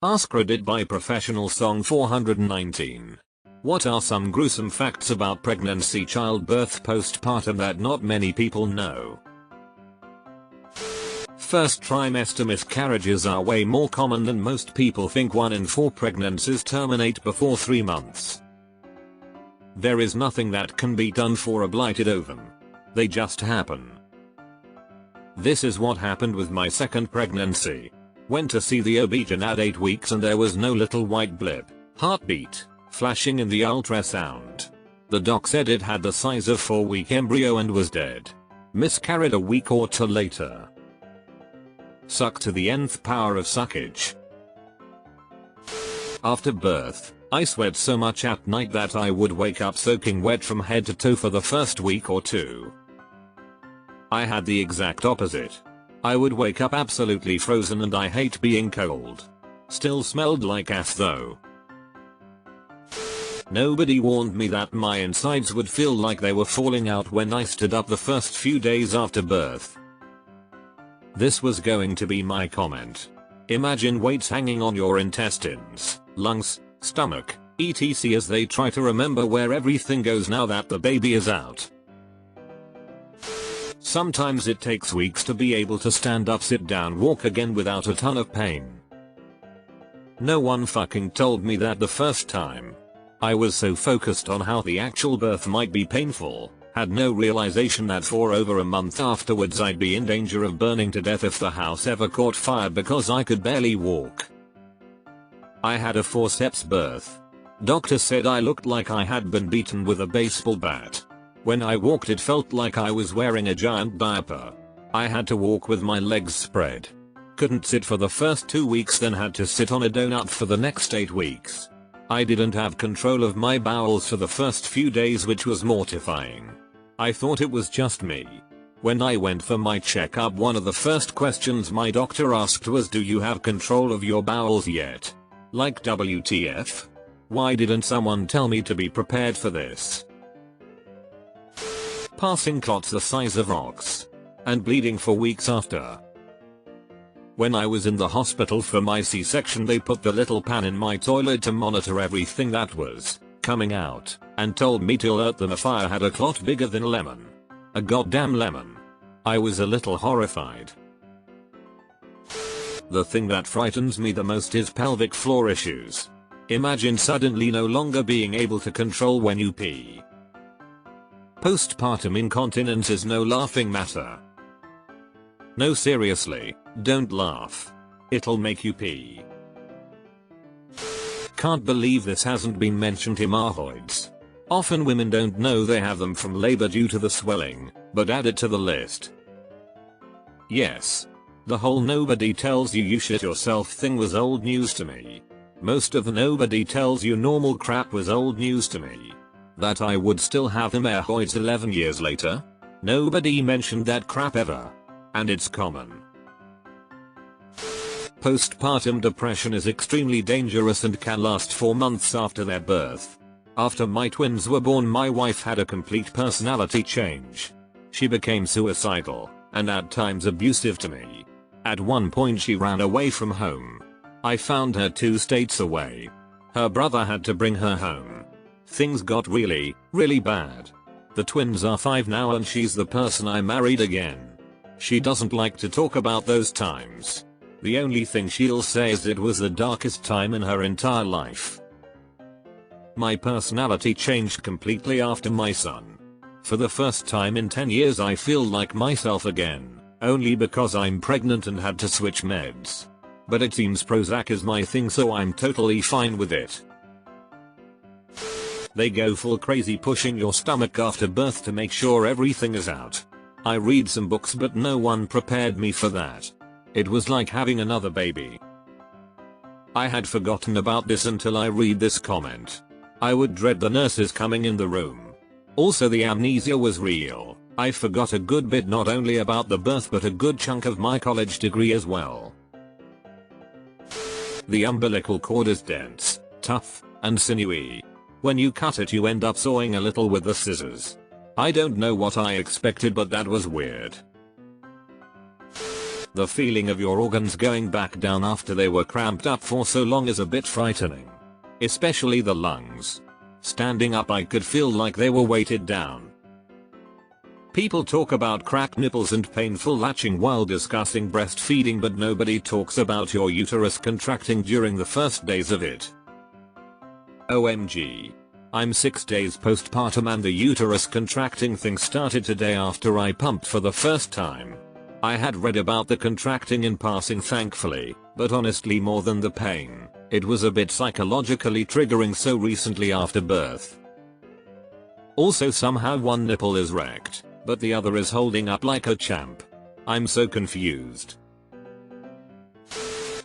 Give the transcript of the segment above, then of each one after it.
AskReddit by Professional Song 419. What are some gruesome facts about pregnancy, childbirth, postpartum that not many people know? First trimester miscarriages are way more common than most people think. 1 in 4 pregnancies terminate before 3 months. There is nothing that can be done for a blighted ovum. They just happen. This is what happened with my second pregnancy. Went to see the OB-GYN at 8 weeks and there was no little white blip, heartbeat, flashing in the ultrasound. The doc said it had the size of 4-week embryo and was dead. Miscarried a week or 2 later. Suck to the nth power of suckage. After birth, I sweat so much at night that I would wake up soaking wet from head to toe for the first week or 2. I had the exact opposite. I would wake up absolutely frozen and I hate being cold. Still smelled like ass though. Nobody warned me that my insides would feel like they were falling out when I stood up the first few days after birth. This was going to be my comment. Imagine weights hanging on your intestines, lungs, stomach, etc. as they try to remember where everything goes now that the baby is out. Sometimes it takes weeks to be able to stand up, sit down, walk again without a ton of pain. No one fucking told me that the first time. I was so focused on how the actual birth might be painful, had no realization that for over a month afterwards I'd be in danger of burning to death if the house ever caught fire because I could barely walk. I had a forceps birth. Doctor said I looked like I had been beaten with a baseball bat. When I walked it felt like I was wearing a giant diaper. I had to walk with my legs spread. Couldn't sit for the first 2 weeks, then had to sit on a donut for the next 8 weeks. I didn't have control of my bowels for the first few days, which was mortifying. I thought it was just me. When I went for my checkup, one of the first questions my doctor asked was, "Do you have control of your bowels yet?" Like WTF? Why didn't someone tell me to be prepared for this? Passing clots the size of rocks. And bleeding for weeks after. When I was in the hospital for my C-section, they put the little pan in my toilet to monitor everything that was coming out, and told me to alert them if I had a clot bigger than a lemon. A goddamn lemon. I was a little horrified. The thing that frightens me the most is pelvic floor issues. Imagine suddenly no longer being able to control when you pee. Postpartum incontinence is no laughing matter. No, seriously, don't laugh. It'll make you pee. Can't believe this hasn't been mentioned. Hemorrhoids. Often women don't know they have them from labor due to the swelling, but add it to the list. Yes. The whole nobody tells you shit yourself thing was old news to me. Most of the nobody tells you normal crap was old news to me. That I would still have hemorrhoids 11 years later? Nobody mentioned that crap ever. And it's common. Postpartum depression is extremely dangerous and can last for months after their birth. After my twins were born, my wife had a complete personality change. She became suicidal, and at times abusive to me. At one point she ran away from home. I found her 2 states away. Her brother had to bring her home. Things got really, really bad. The twins are 5 now and she's the person I married again. She doesn't like to talk about those times. The only thing she'll say is it was the darkest time in her entire life. My personality changed completely after my son. For the first time in 10 years I feel like myself again, only because I'm pregnant and had to switch meds. But it seems Prozac is my thing, so I'm totally fine with it. They go full crazy pushing your stomach after birth to make sure everything is out. I read some books but no one prepared me for that. It was like having another baby. I had forgotten about this until I read this comment. I would dread the nurses coming in the room. Also, the amnesia was real. I forgot a good bit, not only about the birth but a good chunk of my college degree as well. The umbilical cord is dense, tough, and sinewy. When you cut it you end up sawing a little with the scissors. I don't know what I expected, but that was weird. The feeling of your organs going back down after they were cramped up for so long is a bit frightening. Especially the lungs. Standing up I could feel like they were weighted down. People talk about cracked nipples and painful latching while discussing breastfeeding, but nobody talks about your uterus contracting during the first days of it. OMG. I'm 6 days postpartum and the uterus contracting thing started today after I pumped for the first time. I had read about the contracting in passing thankfully, but honestly more than the pain, it was a bit psychologically triggering so recently after birth. Also somehow one nipple is wrecked, but the other is holding up like a champ. I'm so confused.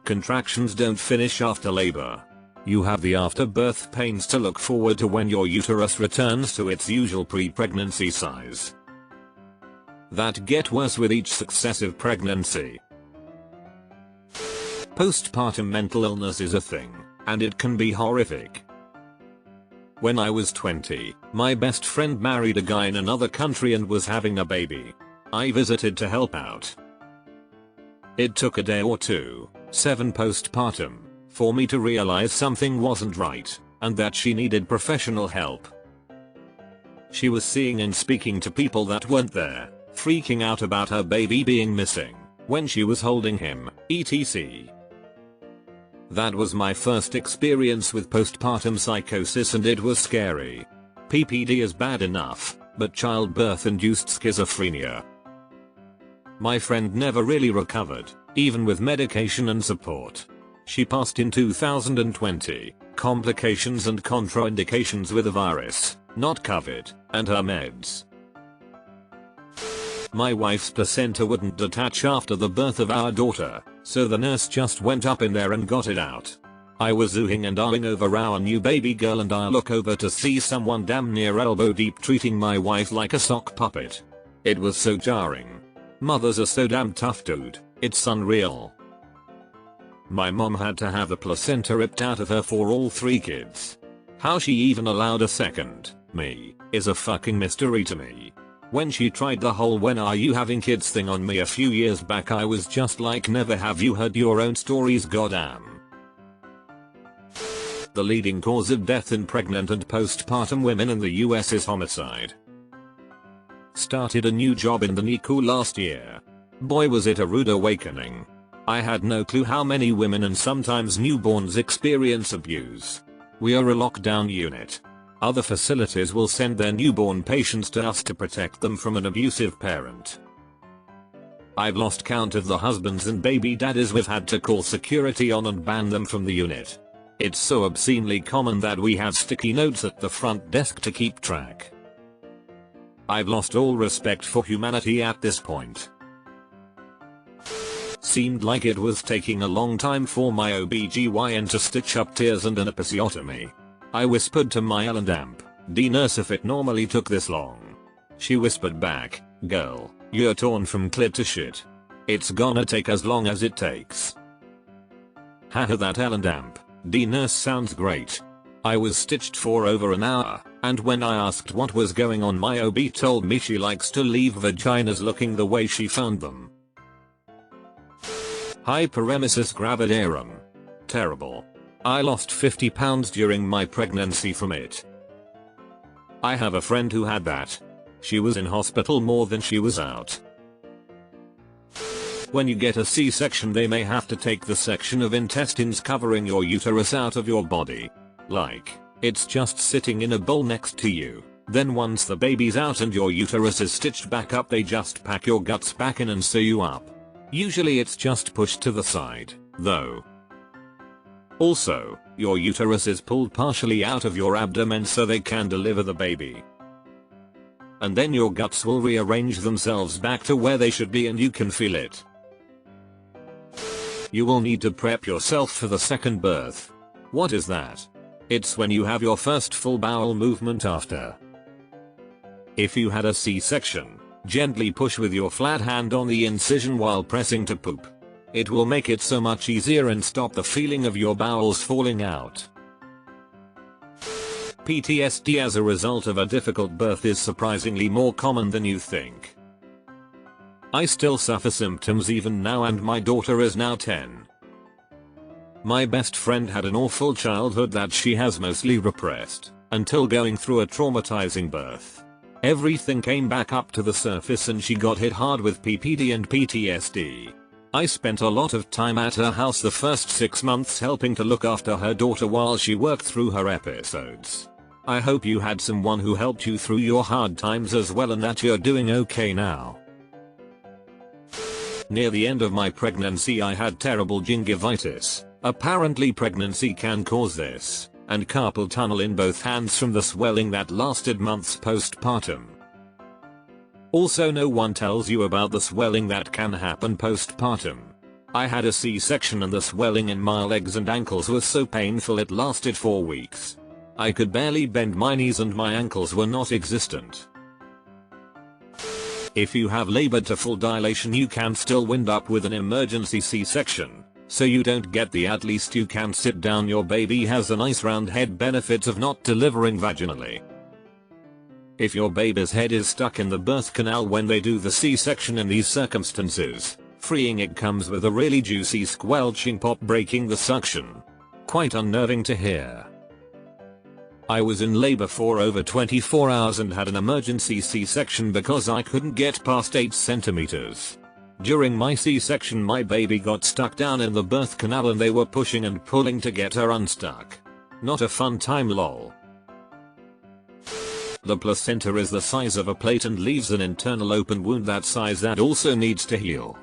Contractions don't finish after labor. You have the after-birth pains to look forward to when your uterus returns to its usual pre-pregnancy size. That get worse with each successive pregnancy. Postpartum mental illness is a thing, and it can be horrific. When I was 20, my best friend married a guy in another country and was having a baby. I visited to help out. It took a day or two, 7 postpartum, for me to realize something wasn't right, and that she needed professional help. She was seeing and speaking to people that weren't there, freaking out about her baby being missing, when she was holding him, etc. That was my first experience with postpartum psychosis and it was scary. PPD is bad enough, but childbirth-induced schizophrenia. My friend never really recovered, even with medication and support. She passed in 2020, complications and contraindications with the virus, not covered, and her meds. My wife's placenta wouldn't detach after the birth of our daughter, so the nurse just went up in there and got it out. I was oohing and ahhing over our new baby girl and I look over to see someone damn near elbow deep treating my wife like a sock puppet. It was so jarring. Mothers are so damn tough, dude, it's unreal. My mom had to have the placenta ripped out of her for all 3 kids. How she even allowed a second, me, is a fucking mystery to me. When she tried the whole "when are you having kids" thing on me a few years back, I was just like, never have you heard your own stories, goddamn. The leading cause of death in pregnant and postpartum women in the US is homicide. Started a new job in the NICU last year. Boy was it a rude awakening. I had no clue how many women and sometimes newborns experience abuse. We are a lockdown unit. Other facilities will send their newborn patients to us to protect them from an abusive parent. I've lost count of the husbands and baby daddies we've had to call security on and ban them from the unit. It's so obscenely common that we have sticky notes at the front desk to keep track. I've lost all respect for humanity at this point. Seemed like it was taking a long time for my OBGYN to stitch up tears and an episiotomy. I whispered to my L&amp, D nurse, if it normally took this long. She whispered back, girl, you're torn from clit to shit. It's gonna take as long as it takes. Haha, that L&amp, D nurse sounds great. I was stitched for over an hour, and when I asked what was going on, my OB told me she likes to leave vaginas looking the way she found them. Hyperemesis gravidarum. Terrible. I lost 50 pounds during my pregnancy from it. I have a friend who had that. She was in hospital more than she was out. When you get a C-section, they may have to take the section of intestines covering your uterus out of your body. Like, it's just sitting in a bowl next to you. Then once the baby's out and your uterus is stitched back up, they just pack your guts back in and sew you up. Usually it's just pushed to the side, though. Also, your uterus is pulled partially out of your abdomen so they can deliver the baby. And then your guts will rearrange themselves back to where they should be and you can feel it. You will need to prep yourself for the second birth. What is that? It's when you have your first full bowel movement after. If you had a C-section, gently push with your flat hand on the incision while pressing to poop. It will make it so much easier and stop the feeling of your bowels falling out. PTSD as a result of a difficult birth is surprisingly more common than you think. I still suffer symptoms even now and my daughter is now 10. My best friend had an awful childhood that she has mostly repressed, until going through a traumatizing birth. Everything came back up to the surface and she got hit hard with PPD and PTSD. I spent a lot of time at her house the first 6 months helping to look after her daughter while she worked through her episodes. I hope you had someone who helped you through your hard times as well and that you're doing okay now. Near the end of my pregnancy I had terrible gingivitis. Apparently pregnancy can cause this, and carpal tunnel in both hands from the swelling that lasted months postpartum. Also no one tells you about the swelling that can happen postpartum. I had a C-section and the swelling in my legs and ankles was so painful it lasted 4 weeks. I could barely bend my knees and my ankles were not existent. If you have labor to full dilation you can still wind up with an emergency C-section, so you don't get the at least you can sit down your baby has a nice round head benefits of not delivering vaginally. If your baby's head is stuck in the birth canal when they do the C-section in these circumstances, freeing it comes with a really juicy squelching pop breaking the suction. Quite unnerving to hear. I was in labor for over 24 hours and had an emergency C-section because I couldn't get past 8 centimeters. During my C-section my baby got stuck down in the birth canal and they were pushing and pulling to get her unstuck. Not a fun time lol. The placenta is the size of a plate and leaves an internal open wound that size that also needs to heal.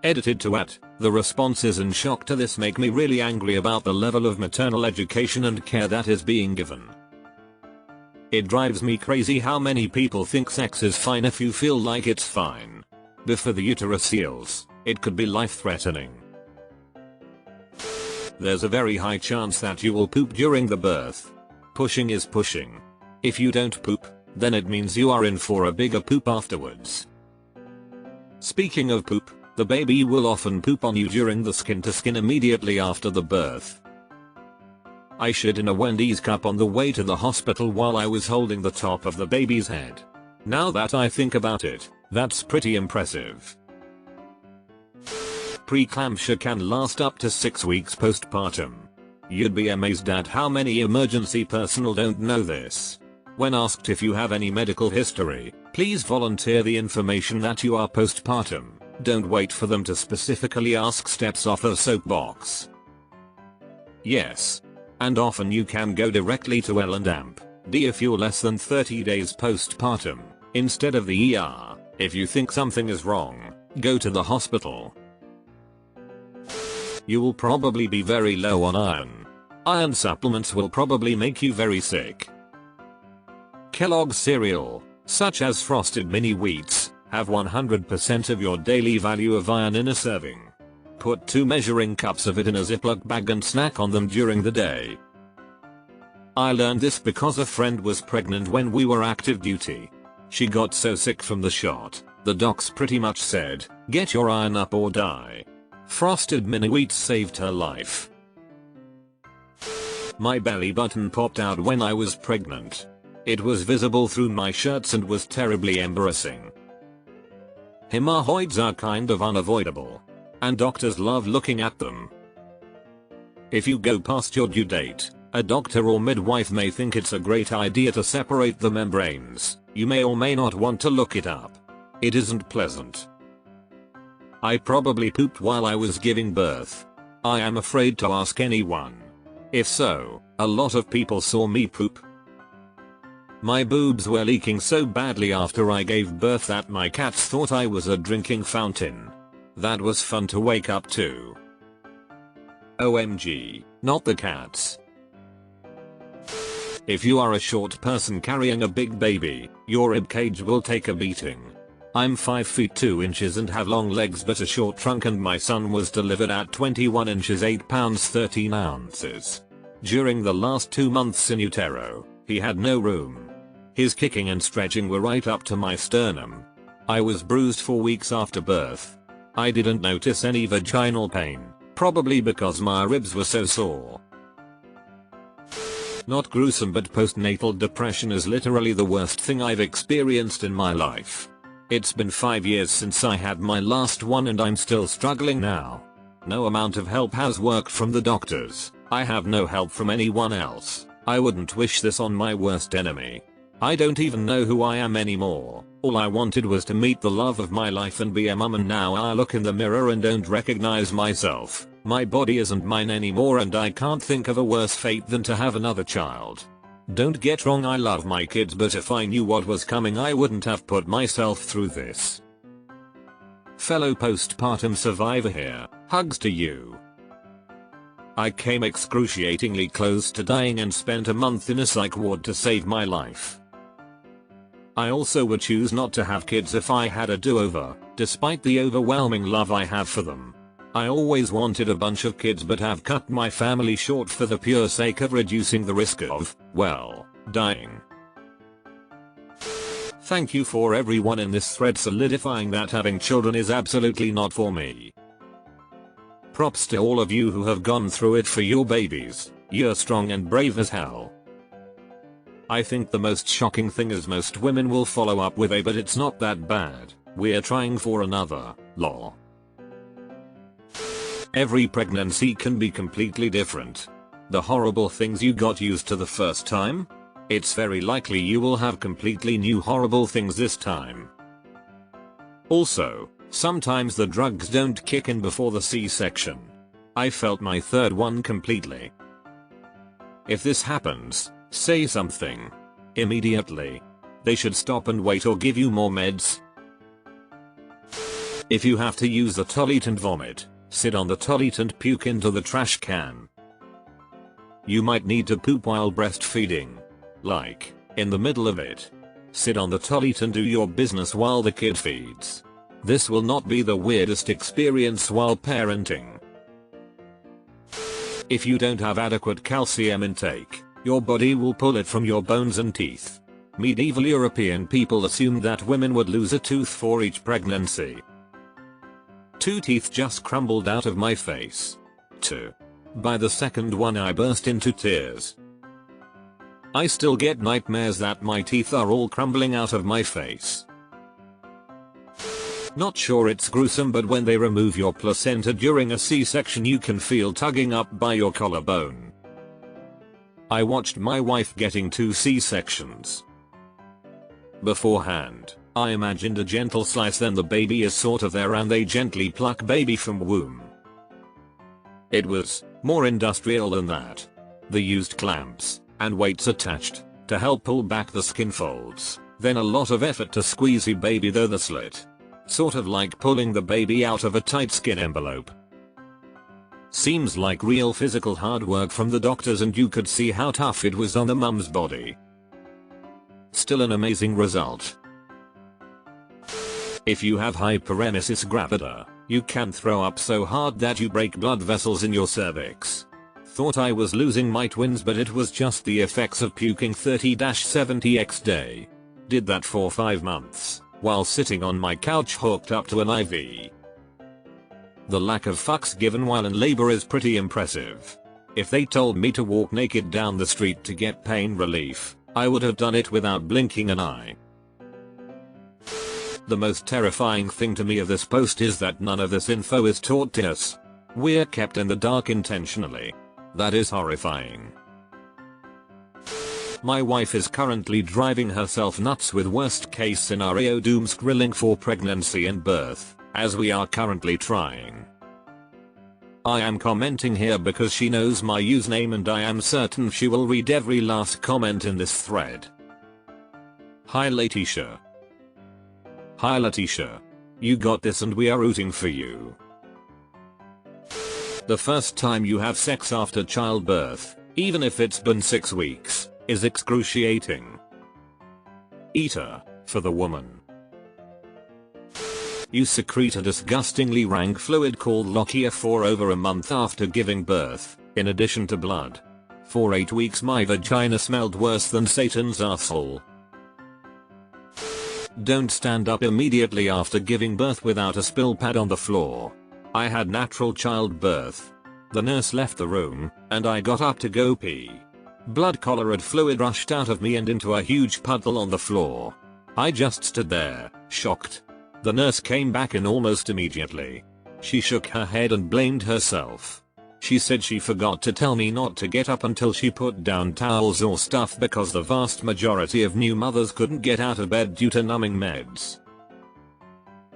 Edited to @ the responses in shock to this make me really angry about the level of maternal education and care that is being given. It drives me crazy how many people think sex is fine if you feel like it's fine. Before the uterus heals, it could be life-threatening. There's a very high chance that you will poop during the birth. Pushing is pushing. If you don't poop, then it means you are in for a bigger poop afterwards. Speaking of poop, the baby will often poop on you during the skin-to-skin immediately after the birth. I shit in a Wendy's cup on the way to the hospital while I was holding the top of the baby's head. Now that I think about it, that's pretty impressive. Preeclampsia can last up to 6 weeks postpartum. You'd be amazed at how many emergency personnel don't know this. When asked if you have any medical history, please volunteer the information that you are postpartum. Don't wait for them to specifically ask. Steps off a soapbox. Yes. And often you can go directly to L&D if you're less than 30 days postpartum, instead of the ER. If you think something is wrong, go to the hospital. You will probably be very low on iron. Iron supplements will probably make you very sick. Kellogg's cereal, such as Frosted Mini Wheats, have 100% of your daily value of iron in a serving. Put 2 measuring cups of it in a Ziploc bag and snack on them during the day. I learned this because a friend was pregnant when we were active duty. She got so sick from the shot, the docs pretty much said, "Get your iron up or die." Frosted Mini Wheats saved her life. My belly button popped out when I was pregnant. It was visible through my shirts and was terribly embarrassing. Hemorrhoids are kind of unavoidable, and doctors love looking at them. If you go past your due date, a doctor or midwife may think it's a great idea to separate the membranes. You may or may not want to look it up. It isn't pleasant. I probably pooped while I was giving birth. I am afraid to ask anyone. If so, a lot of people saw me poop. My boobs were leaking so badly after I gave birth that my cats thought I was a drinking fountain. That was fun to wake up to. OMG, not the cats. If you are a short person carrying a big baby, your ribcage will take a beating. I'm 5 feet 2 inches and have long legs but a short trunk, and my son was delivered at 21 inches 8 pounds 13 ounces. During the last 2 months in utero, he had no room. His kicking and stretching were right up to my sternum. I was bruised for weeks after birth. I didn't notice any vaginal pain, probably because my ribs were so sore. Not gruesome, but postnatal depression is literally the worst thing I've experienced in my life. It's been 5 years since I had my last one and I'm still struggling now. No amount of help has worked from the doctors. I have no help from anyone else. I wouldn't wish this on my worst enemy. I don't even know who I am anymore. All I wanted was to meet the love of my life and be a mum, and now I look in the mirror and don't recognize myself. My body isn't mine anymore and I can't think of a worse fate than to have another child. Don't get wrong, I love my kids, but if I knew what was coming I wouldn't have put myself through this. Fellow postpartum survivor here, hugs to you. I came excruciatingly close to dying and spent a month in a psych ward to save my life. I also would choose not to have kids if I had a do-over, despite the overwhelming love I have for them. I always wanted a bunch of kids but have cut my family short for the pure sake of reducing the risk of, well, dying. Thank you for everyone in this thread solidifying that having children is absolutely not for me. Props to all of you who have gone through it for your babies. You're strong and brave as hell. I think the most shocking thing is most women will follow up with a "but it's not that bad, we're trying for another, lol." Every pregnancy can be completely different. The horrible things you got used to the first time? It's very likely you will have completely new horrible things this time. Also, sometimes the drugs don't kick in before the C-section. I felt my third one completely. If this happens, say something. Immediately. They should stop and wait or give you more meds. If you have to use the toilet and vomit, sit on the toilet and puke into the trash can. You might need to poop while breastfeeding. Like, in the middle of it. Sit on the toilet and do your business while the kid feeds. This will not be the weirdest experience while parenting. If you don't have adequate calcium intake, your body will pull it from your bones and teeth. Medieval European people assumed that women would lose a tooth for each pregnancy. 2 teeth just crumbled out of my face. 2. By the second one I burst into tears. I still get nightmares that my teeth are all crumbling out of my face. Not sure it's gruesome, but when they remove your placenta during a C-section you can feel tugging up by your collarbone. I watched my wife getting 2 C-sections. Beforehand, I imagined a gentle slice, then the baby is sort of there and they gently pluck baby from womb. It was more industrial than that. They used clamps and weights attached to help pull back the skin folds, then a lot of effort to squeeze the baby through the slit. Sort of like pulling the baby out of a tight skin envelope. Seems like real physical hard work from the doctors, and you could see how tough it was on the mum's body. Still an amazing result. If you have hyperemesis gravida, you can throw up so hard that you break blood vessels in your cervix. Thought I was losing my twins, but it was just the effects of puking 30-70x day. Did that for 5 months, while sitting on my couch hooked up to an IV. The lack of fucks given while in labor is pretty impressive. If they told me to walk naked down the street to get pain relief, I would have done it without blinking an eye. The most terrifying thing to me of this post is that none of this info is taught to us. We're kept in the dark intentionally. That is horrifying. My wife is currently driving herself nuts with worst case scenario doom scrolling for pregnancy and birth, as we are currently trying. I am commenting here because she knows my username and I am certain she will read every last comment in this thread. Hi Letitia. Hi Letitia. You got this and we are rooting for you. The first time you have sex after childbirth, even if it's been 6 weeks, is excruciating. Eater, for the woman. You secrete a disgustingly rank fluid called lochia for over a month after giving birth, in addition to blood. For 8 weeks my vagina smelled worse than Satan's asshole. Don't stand up immediately after giving birth without a spill pad on the floor. I had natural childbirth. The nurse left the room, and I got up to go pee. Blood-colored fluid rushed out of me and into a huge puddle on the floor. I just stood there, Shocked. The nurse came back in almost immediately. She shook her head and blamed herself. She said she forgot to tell me not to get up until she put down towels or stuff because the vast majority of new mothers couldn't get out of bed due to numbing meds.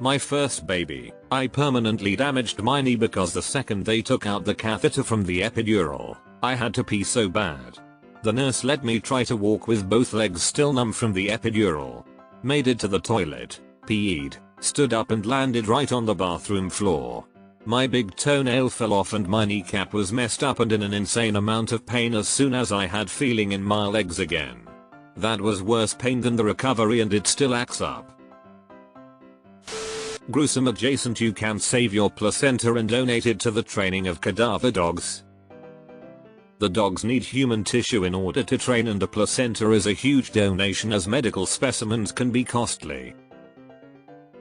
My first baby, I permanently damaged my knee because the second they took out the catheter from the epidural, I had to pee so bad. The nurse let me try to walk with both legs still numb from the epidural. Made it to the toilet, peed, stood up and landed right on the bathroom floor. My big toenail fell off and my kneecap was messed up and in an insane amount of pain as soon as I had feeling in my legs again. That was worse pain than the recovery and it still acts up. Gruesome adjacent. You can save your placenta and donate it to the training of cadaver dogs. The dogs need human tissue in order to train and a placenta is a huge donation as medical specimens can be costly.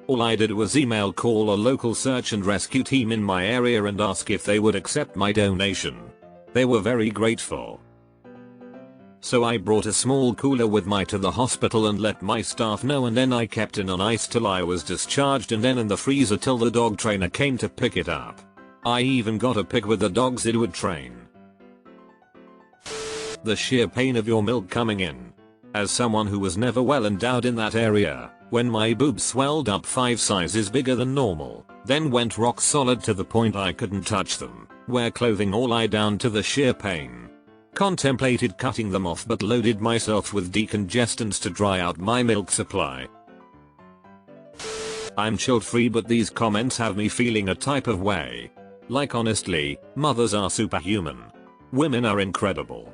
All I did was call a local search and rescue team in my area and ask if they would accept my donation. They were very grateful. So I brought a small cooler with me to the hospital and let my staff know, and then I kept it on ice till I was discharged and then in the freezer till the dog trainer came to pick it up. I even got a pic with the dogs it would train. The sheer pain of your milk coming in. As someone who was never well endowed in that area, when my boobs swelled up 5 sizes bigger than normal, then went rock solid to the point I couldn't touch them, wear clothing or lie down to the sheer pain. Contemplated cutting them off but loaded myself with decongestants to dry out my milk supply. I'm child free but these comments have me feeling a type of way. Like honestly, mothers are superhuman. Women are incredible.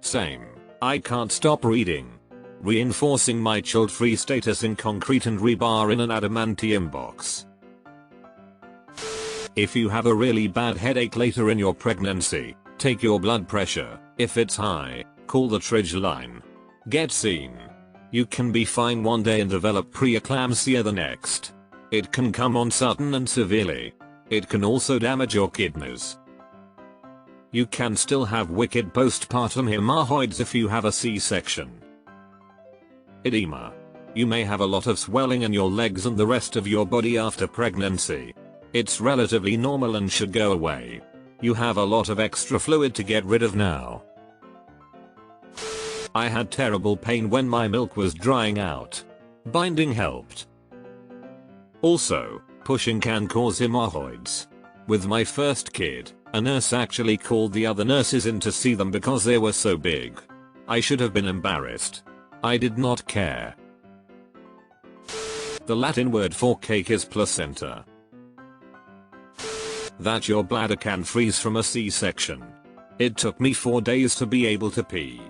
Same. I can't stop reading. Reinforcing my child free status in concrete and rebar in an adamantium box. If you have a really bad headache later in your pregnancy, take your blood pressure. If it's high, call the Tridge line. Get seen. You can be fine one day and develop preeclampsia the next. It can come on sudden and severely. It can also damage your kidneys. You can still have wicked postpartum hemorrhoids if you have a C-section. Edema. You may have a lot of swelling in your legs and the rest of your body after pregnancy. It's relatively normal and should go away. You have a lot of extra fluid to get rid of now. I had terrible pain when my milk was drying out. Binding helped. Also, pushing can cause hemorrhoids. With my first kid, a nurse actually called the other nurses in to see them because they were so big. I should have been embarrassed. I did not care. The Latin word for cake is placenta. That your bladder can freeze from a C-section. It took me 4 days to be able to pee.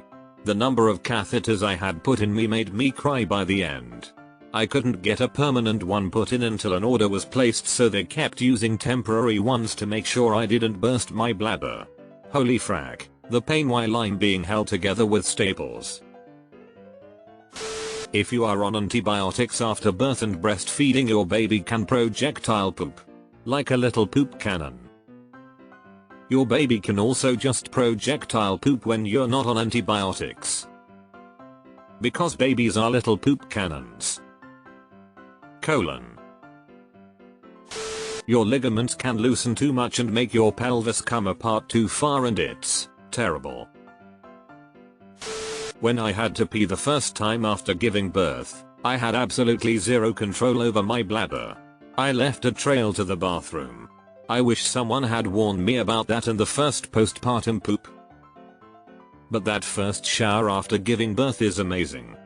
The number of catheters I had put in me made me cry by the end. I couldn't get a permanent one put in until an order was placed, so they kept using temporary ones to make sure I didn't burst my bladder. Holy frack, the pain while I'm being held together with staples. If you are on antibiotics after birth and breastfeeding, your baby can projectile poop. Like a little poop cannon. Your baby can also just projectile poop when you're not on antibiotics. Because babies are little poop cannons. Your ligaments can loosen too much and make your pelvis come apart too far and it's terrible. When I had to pee the first time after giving birth, I had absolutely zero control over my bladder. I left a trail to the bathroom. I wish someone had warned me about that in the first postpartum poop. But that first shower after giving birth is amazing.